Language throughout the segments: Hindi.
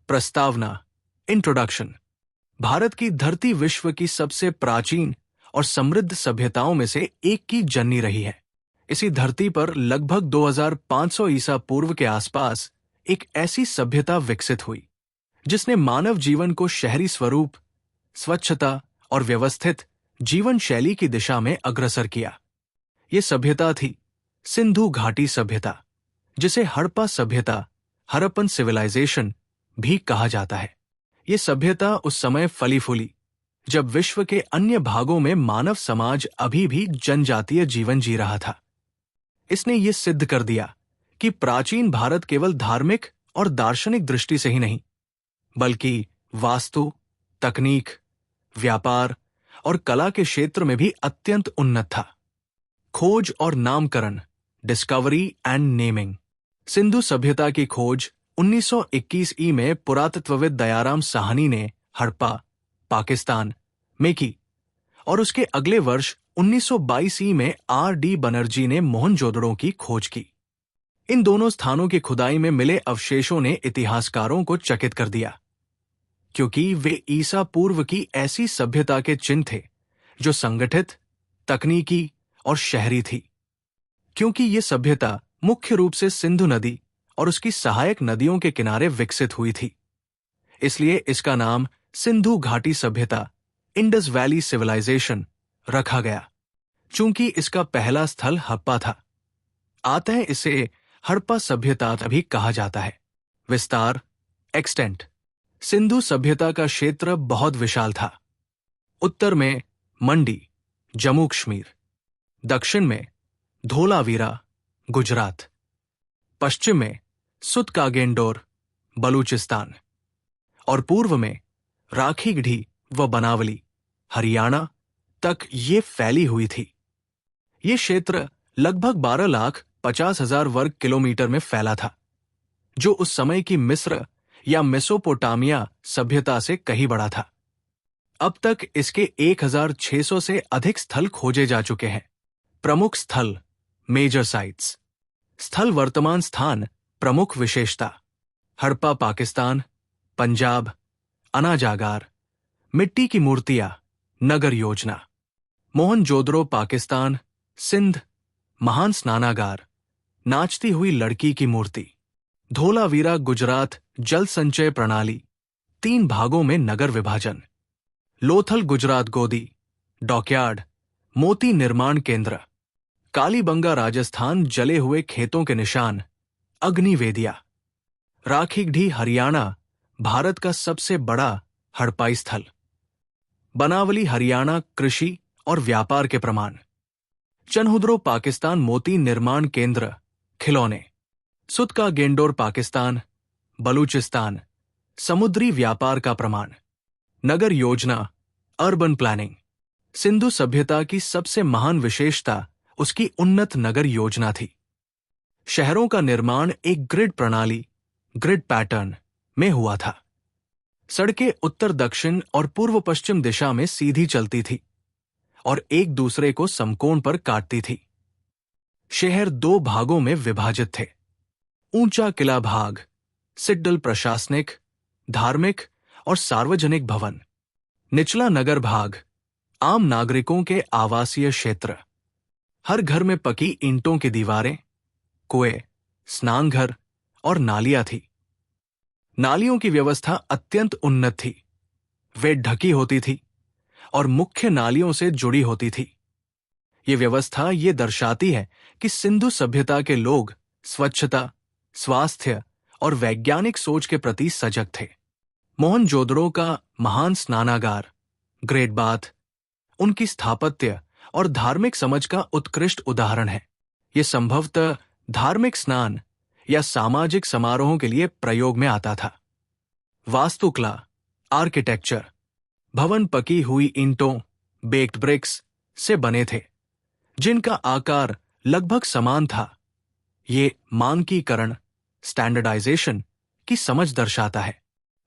प्रस्तावना, इंट्रोडक्शन। भारत की धरती विश्व की सबसे प्राचीन और समृद्ध सभ्यताओं में से एक की जननी रही है। इसी धरती पर लगभग 2500 ईसा पूर्व के आसपास एक ऐसी सभ्यता विकसित हुई जिसने मानव जीवन को शहरी स्वरूप, स्वच्छता और व्यवस्थित जीवन शैली की दिशा में अग्रसर किया। ये सभ्यता थी सिंधु घाटी सभ्यता, जिसे हड़प्पा सभ्यता, हरप्पन सिविलाइजेशन भी कहा जाता है। ये सभ्यता उस समय फली फूली जब विश्व के अन्य भागों में मानव समाज अभी भी जनजातीय जीवन जी रहा था। इसने ये सिद्ध कर दिया कि प्राचीन भारत केवल धार्मिक और दार्शनिक दृष्टि से ही नहीं, बल्कि वास्तु, तकनीक, व्यापार और कला के क्षेत्र में भी अत्यंत उन्नत था। खोज और नामकरण, डिस्कवरी एंड नेमिंग। सिंधु सभ्यता की खोज 1921 ई में पुरातत्वविद दयाराम साहनी ने हड़प्पा, पाकिस्तान में की और उसके अगले वर्ष 1922 ई में R.D. बनर्जी ने मोहनजोदड़ो की खोज की। इन दोनों स्थानों की खुदाई में मिले अवशेषों ने इतिहासकारों को चकित कर दिया, क्योंकि वे ईसा पूर्व की ऐसी सभ्यता के चिन्ह थे जो संगठित, तकनीकी और शहरी थी। क्योंकि ये सभ्यता मुख्य रूप से सिंधु नदी और उसकी सहायक नदियों के किनारे विकसित हुई थी, इसलिए इसका नाम सिंधु घाटी सभ्यता, इंडस वैली सिविलाइजेशन रखा गया। चूंकि इसका पहला स्थल हड़प्पा था, अतः इसे हड़प्पा सभ्यता भी कहा जाता है। विस्तार, एक्सटेंट। सिंधु सभ्यता का क्षेत्र बहुत विशाल था। उत्तर में मंडी, जम्मू कश्मीर, दक्षिण में धोलावीरा, गुजरात, पश्चिम में सुतकागेंडोर, बलूचिस्तान और पूर्व में राखीगढ़ी व बनावली, हरियाणा तक ये फैली हुई थी। ये क्षेत्र लगभग 12,50,000 वर्ग किलोमीटर में फैला था, जो उस समय की मिस्र या मेसोपोटामिया सभ्यता से कहीं बड़ा था। अब तक इसके 1,600 से अधिक स्थल खोजे जा चुके हैं। प्रमुख स्थल, मेजर साइट्स। स्थल वर्तमान स्थान, प्रमुख विशेषता: हड़प्पा पाकिस्तान, पंजाब, अनाजागार, मिट्टी की मूर्तियां, नगर योजना। मोहनजोदड़ो पाकिस्तान, सिंध, महान स्नानागार, नाचती हुई लड़की की मूर्ति। धोलावीरा गुजरात, जल संचय प्रणाली, 3 भागों में नगर विभाजन। लोथल गुजरात गोदी, डॉकयार्ड, मोती निर्माण केंद्र। कालीबंगा राजस्थान, जले हुए खेतों के निशान, अग्निवेदिया। राखीगढ़ी हरियाणा, भारत का सबसे बड़ा हड़प्पाई स्थल। बनावली हरियाणा, कृषि और व्यापार के प्रमाण। चनहुद्रो पाकिस्तान, मोती निर्माण केंद्र, खिलौने। सुतकागेंडोर पाकिस्तान, बलूचिस्तान, समुद्री व्यापार का प्रमाण। नगर योजना, अर्बन प्लानिंग। सिंधु सभ्यता की सबसे महान विशेषता उसकी उन्नत नगर योजना थी। शहरों का निर्माण एक ग्रिड प्रणाली, ग्रिड पैटर्न में हुआ था। सड़कें उत्तर दक्षिण और पूर्व पश्चिम दिशा में सीधी चलती थी और एक दूसरे को समकोण पर काटती थी। शहर 2 भागों में विभाजित थे। ऊंचा किला भाग, सिड्डल प्रशासनिक, धार्मिक और सार्वजनिक भवन। निचला नगर भाग, आम नागरिकों के आवासीय क्षेत्र। हर घर में पकी ईंटों की दीवारें, कुएं, स्नानघर और नालियां थी। नालियों की व्यवस्था अत्यंत उन्नत थी। वे ढकी होती थी और मुख्य नालियों से जुड़ी होती थी। ये व्यवस्था ये दर्शाती है कि सिंधु सभ्यता के लोग स्वच्छता, स्वास्थ्य और वैज्ञानिक सोच के प्रति सजग थे। मोहनजोदड़ो का महान स्नानागार, ग्रेट बाथ, उनकी स्थापत्य और धार्मिक समझ का उत्कृष्ट उदाहरण है। ये संभवतः धार्मिक स्नान या सामाजिक समारोहों के लिए प्रयोग में आता था। वास्तुकला, आर्किटेक्चर। भवन पकी हुई ईंटों, बेक्ड ब्रिक्स से बने थे, जिनका आकार लगभग समान था। ये मानकीकरण, स्टैंडर्डाइजेशन की समझ दर्शाता है।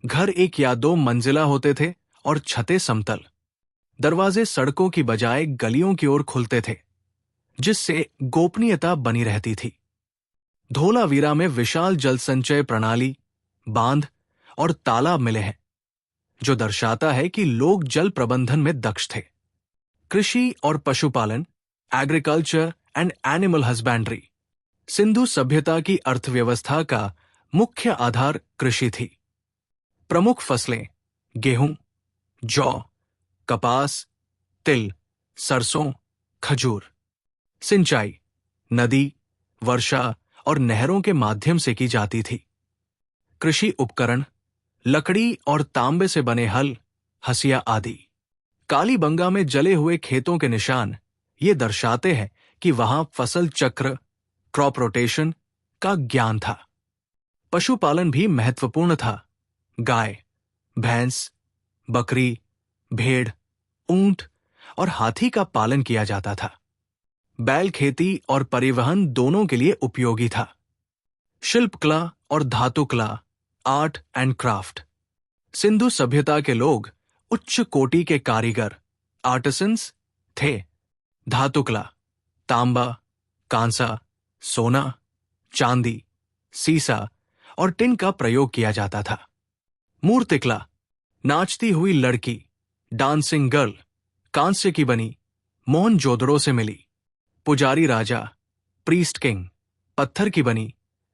घर 1 या 2 मंजिला होते थे और छतें समतल। दरवाजे सड़कों की बजाय गलियों की ओर खुलते थे, जिससे गोपनीयता बनी रहती थी। धोलावीरा में विशाल जल संचय प्रणाली, बांध और तालाब मिले हैं, जो दर्शाता है कि लोग जल प्रबंधन में दक्ष थे। कृषि और पशुपालन, agriculture and animal husbandry, Sindhu सभ्यता की अर्थव्यवस्था का मुख्य आधार कृषि थी। प्रमुख फसलें गेहूं, जौ, कपास, तिल, सरसों, खजूर। सिंचाई नदी, वर्षा और नहरों के माध्यम से की जाती थी। कृषि उपकरण लकड़ी और तांबे से बने हल, हसिया आदि। कालीबंगा में जले हुए खेतों के निशान ये दर्शाते हैं कि वहां फसल चक्र, क्रॉप रोटेशन का ज्ञान था। पशुपालन भी महत्वपूर्ण था। गाय, भैंस, बकरी, भेड़, ऊंट और हाथी का पालन किया जाता था। बैल खेती और परिवहन दोनों के लिए उपयोगी था। शिल्पकला और धातुकला, आर्ट एंड क्राफ्ट, सिंधु सभ्यता के लोग उच्च कोटि के कारीगर, आर्टिसंस थे। धातुकला तांबा, कांसा, सोना, चांदी, सीसा और टिन का प्रयोग किया जाता था। मूर्तिकला नाचती हुई लड़की, डांसिंग गर्ल, कांस्य की बनी, मोहनजोदड़ो से मिली। पुजारी राजा, प्रीस्ट किंग, पत्थर की बनी,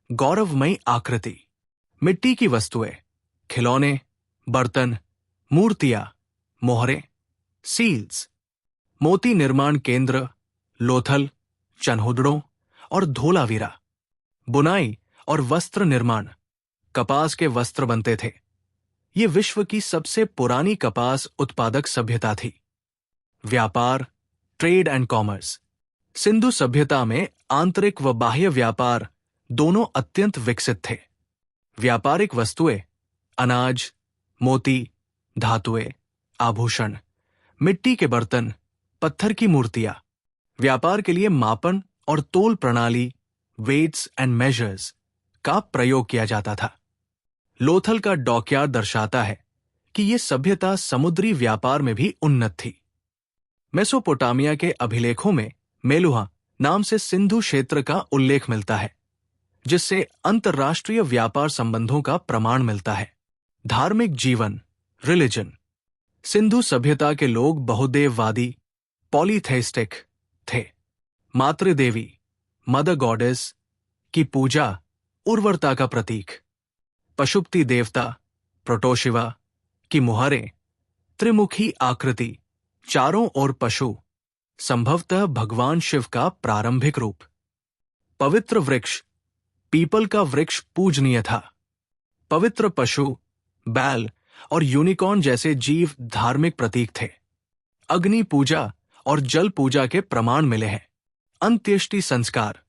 गौरवमयी आकृति। मिट्टी की वस्तुएं, खिलौने, बर्तन, मूर्तियां, मोहरें, सील्स। मोती निर्माण केंद्र, लोथल, चनहुदड़ों और धोलावीरा। बुनाई और वस्त्र निर्माण, कपास के वस्त्र बनते थे। ये विश्व की सबसे पुरानी कपास उत्पादक सभ्यता थी। व्यापार, ट्रेड एंड कॉमर्स, सिंधु सभ्यता में आंतरिक व बाह्य व्यापार दोनों अत्यंत विकसित थे। व्यापारिक वस्तुएं अनाज, मोती, धातुएं, आभूषण, मिट्टी के बर्तन, पत्थर की मूर्तियां। व्यापार के लिए मापन और तोल प्रणाली, वेट्स एंड मेजर्स का प्रयोग किया जाता था। लोथल का डॉकयार्ड दर्शाता है कि यह सभ्यता समुद्री व्यापार में भी उन्नत थी। मेसोपोटामिया के अभिलेखों में मेलुहा नाम से सिंधु क्षेत्र का उल्लेख मिलता है, जिससे अंतर्राष्ट्रीय व्यापार संबंधों का प्रमाण मिलता है। धार्मिक जीवन, रिलीजन, सिंधु सभ्यता के लोग बहुदेववादी, पॉलीथेइस्टिक थे। मातृदेवी, मदर गॉडेस की पूजा उर्वरता का प्रतीक। पशुपति देवता, प्रोटोशिवा की मुहरें, त्रिमुखी आकृति, चारों ओर पशु, संभवतः भगवान शिव का प्रारंभिक रूप। पवित्र वृक्ष, पीपल का वृक्ष पूजनीय था। पवित्र पशु, बैल और यूनिकॉर्न जैसे जीव धार्मिक प्रतीक थे। अग्नि पूजा और जल पूजा के प्रमाण मिले हैं। अंत्येष्टि संस्कार,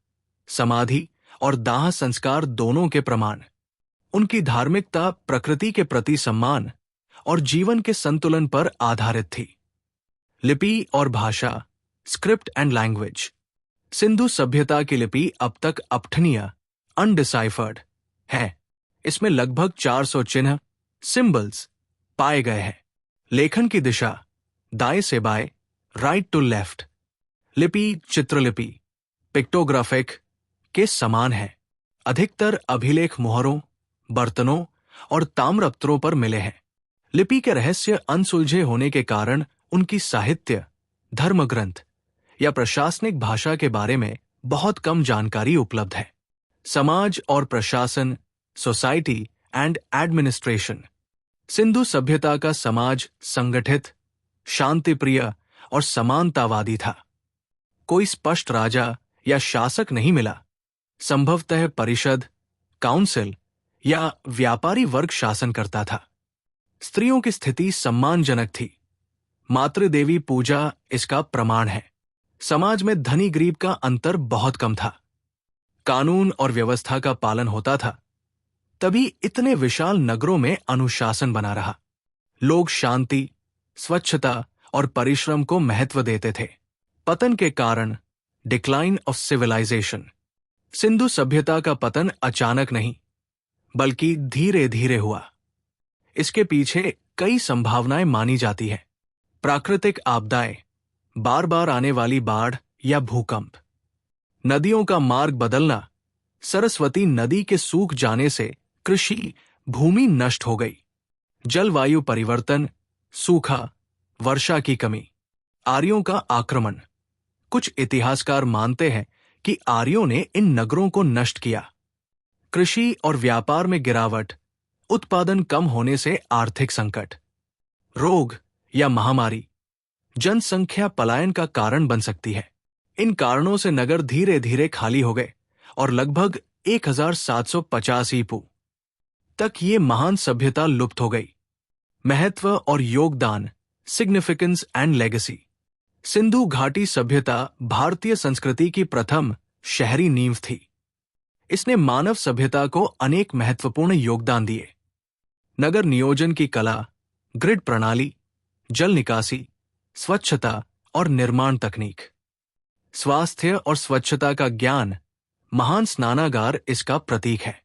समाधि और दाह संस्कार दोनों के प्रमाण। उनकी धार्मिकता प्रकृति के प्रति सम्मान और जीवन के संतुलन पर आधारित थी। लिपि और भाषा, स्क्रिप्ट एंड लैंग्वेज, सिंधु सभ्यता की लिपि अब तक अपठनीय, अनडिसाइफर्ड है। इसमें लगभग 400 चिन्ह, सिंबल्स पाए गए हैं। लेखन की दिशा दाएं से बाएं, राइट टू लेफ्ट। लिपि चित्रलिपि, पिक्टोग्राफिक के समान है। अधिकतर अभिलेख मोहरों, बर्तनों और ताम्रपत्रों पर मिले हैं। लिपि के रहस्य अनसुलझे होने के कारण उनकी साहित्य, धर्मग्रंथ या प्रशासनिक भाषा के बारे में बहुत कम जानकारी उपलब्ध है। समाज और प्रशासन, सोसाइटी एंड एडमिनिस्ट्रेशन, सिंधु सभ्यता का समाज संगठित, शांतिप्रिय और समानतावादी था। कोई स्पष्ट राजा या शासक नहीं मिला। संभवतः परिषद, काउंसिल या व्यापारी वर्ग शासन करता था। स्त्रियों की स्थिति सम्मानजनक थी। मातृदेवी पूजा इसका प्रमाण है। समाज में धनी गरीब का अंतर बहुत कम था। कानून और व्यवस्था का पालन होता था। तभी इतने विशाल नगरों में अनुशासन बना रहा। लोग शांति, स्वच्छता और परिश्रम को महत्व देते थे। पतन के कारण, डिक्लाइन ऑफ सिविलाइजेशन, सिंधु सभ्यता का पतन अचानक नहीं, बल्कि धीरे धीरे हुआ। इसके पीछे कई संभावनाएं मानी जाती हैं। प्राकृतिक आपदाएं, बार बार आने वाली बाढ़ या भूकंप, नदियों का मार्ग बदलना, सरस्वती नदी के सूख जाने से कृषि, भूमि नष्ट हो गई। जलवायु परिवर्तन, सूखा, वर्षा की कमी, आर्यों का आक्रमण। कुछ इतिहासकार मानते हैं कि आर्यों ने इन नगरों को नष्ट किया। कृषि और व्यापार में गिरावट, उत्पादन कम होने से आर्थिक संकट, रोग या महामारी, जनसंख्या पलायन का कारण बन सकती है। इन कारणों से नगर धीरे धीरे खाली हो गए और लगभग 1750 ईपू तक ये महान सभ्यता लुप्त हो गई। महत्व और योगदान, सिग्निफिकेंस एंड लेगेसी। सिंधु घाटी सभ्यता भारतीय संस्कृति की प्रथम शहरी नींव थी। इसने मानव सभ्यता को अनेक महत्वपूर्ण योगदान दिए। नगर नियोजन की कला, ग्रिड प्रणाली, जल निकासी, स्वच्छता और निर्माण तकनीक, स्वास्थ्य और स्वच्छता का ज्ञान, महान स्नानागार इसका प्रतीक है।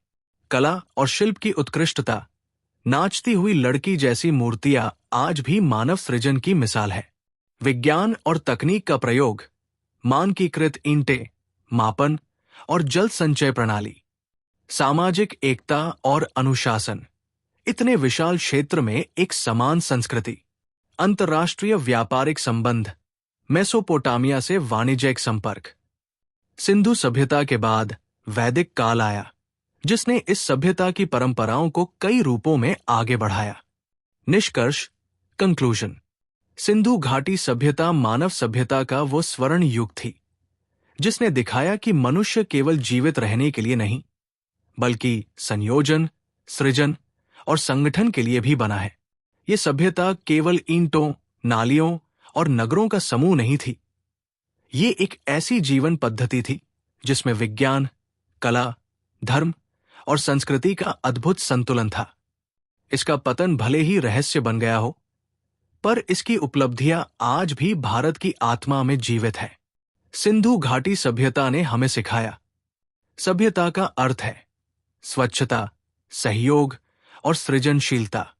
कला और शिल्प की उत्कृष्टता, नाचती हुई लड़की जैसी मूर्तियां आज भी मानव सृजन की मिसाल है। विज्ञान और तकनीक का प्रयोग, मानकीकृत ईंटें, मापन और जल संचय प्रणाली, सामाजिक एकता और अनुशासन। इतने विशाल क्षेत्र में एक समान संस्कृति। अंतर्राष्ट्रीय व्यापारिक संबंध, मेसोपोटामिया से वाणिज्यिक संपर्क। सिंधु सभ्यता के बाद वैदिक काल आया, जिसने इस सभ्यता की परंपराओं को कई रूपों में आगे बढ़ाया। निष्कर्ष, कंक्लूजन। सिंधु घाटी सभ्यता मानव सभ्यता का वो स्वर्ण युग थी, जिसने दिखाया कि मनुष्य केवल जीवित रहने के लिए नहीं, बल्कि संयोजन, सृजन और संगठन के लिए भी बना है। ये सभ्यता केवल ईंटों, नालियों और नगरों का समूह नहीं थी। ये एक ऐसी जीवन पद्धति थी जिसमें विज्ञान, कला, धर्म और संस्कृति का अद्भुत संतुलन था। इसका पतन भले ही रहस्य बन गया हो, पर इसकी उपलब्धियां आज भी भारत की आत्मा में जीवित है। सिंधु घाटी सभ्यता ने हमें सिखाया, सभ्यता का अर्थ है स्वच्छता, सहयोग और सृजनशीलता।